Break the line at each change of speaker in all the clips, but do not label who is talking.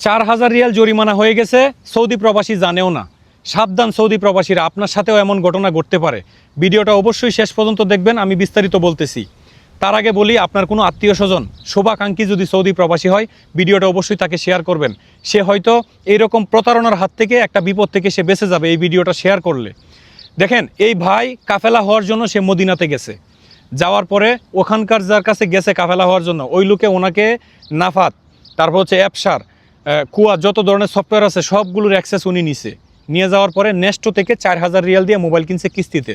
4000 Real জরিমানা হয়ে গেছে, সৌদি প্রবাসী জানেও না। সাবধান সৌদি প্রবাসীরা, আপনার সাথেও এমন ঘটনা ঘটতে পারে। ভিডিওটা অবশ্যই শেষ পর্যন্ত দেখবেন, আমি বিস্তারিত বলতেছি। তার আগে বলি, আপনার কোনো আত্মীয় স্বজন শুভাকাঙ্ক্ষী যদি সৌদি প্রবাসী হয়, ভিডিওটা অবশ্যই তাকে শেয়ার করবেন। সে হয়তো এইরকম প্রতারণার হাত থেকে, একটা বিপদ থেকে সে বেঁচে যাবে এই ভিডিওটা শেয়ার করলে। দেখেন, এই ভাই কাফেলা হওয়ার জন্য সে মদিনাতে গেছে। যাওয়ার পরে ওখানকার যার কাছে গেছে কাফেলা হওয়ার জন্য, ওই লোকে ওনাকে নাফাত, তারপর হচ্ছে অ্যাপসার, কুয়া, যত ধরনের সফটওয়্যার আছে সবগুলোর অ্যাক্সেস উনি নিয়ে যাওয়ার পরে নেস্টো থেকে 4000 রিয়াল দিয়ে মোবাইল কিনছে কিস্তিতে।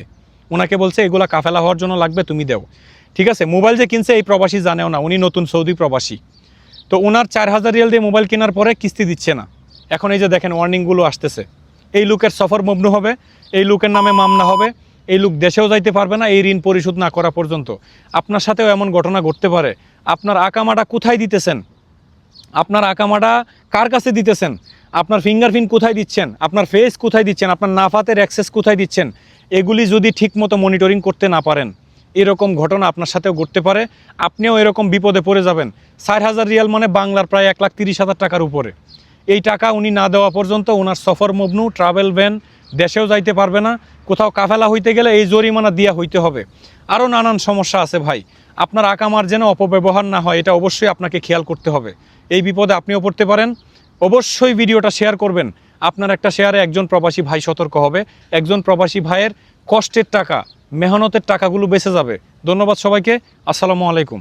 ওনাকে বলছে এগুলা কাফেলা হওয়ার জন্য লাগবে, তুমি দেও। ঠিক আছে, মোবাইল যে কিনছে এই প্রবাসী জানেও না, উনি নতুন সৌদি প্রবাসী। তো ওনার 4000 রিয়াল দিয়ে মোবাইল কেনার পরে কিস্তি দিচ্ছে না। এখন এই যে দেখেন ওয়ার্নিংগুলো আসতেছে, এই লোকের সফর মগ্ন হবে, এই লোকের নামে মামলা হবে, এই লোক দেশেও যাইতে পারবে না এই ঋণ পরিশোধ না করা পর্যন্ত। আপনার সাথেও এমন ঘটনা ঘটতে পারে। আপনার আকামাটা কোথায় দিতেছেন, আপনার আকামাটা কার কাছে দিতেছেন, আপনার ফিঙ্গারপ্রিন্ট কোথায় দিচ্ছেন, আপনার ফেস কোথায় দিচ্ছেন, আপনার নাফাতের অ্যাক্সেস কোথায় দিচ্ছেন, এগুলি যদি ঠিকমতো মনিটরিং করতে না পারেন, এরকম ঘটনা আপনার সাথেও ঘটতে পারে। আপনিও এরকম বিপদে পড়ে যাবেন। 4000 রিয়াল মানে বাংলার প্রায় 1,30,000 টাকার উপরে। এই টাকা উনি না দেওয়া পর্যন্ত ওনার সফর মগ্ন, ট্রাভেল ব্যান, দেশেও যাইতে পারবে না। কোথাও কাফেলা হইতে গেলে এই জরিমানা দিয়া হইতে হবে। আরও নানান সমস্যা আছে ভাই। আপনার আকামার যেন অপব্যবহার না হয়, এটা অবশ্যই আপনাকে খেয়াল করতে হবে। এই বিপদে আপনিও পড়তে পারেন। অবশ্যই ভিডিওটা শেয়ার করবেন। আপনার একটা শেয়ারে একজন প্রবাসী ভাই সতর্ক হবে, একজন প্রবাসী ভাইয়ের কষ্টের টাকা, মেহনতের টাকাগুলো বেঁচে যাবে। ধন্যবাদ সবাইকে। আসসালামু আলাইকুম।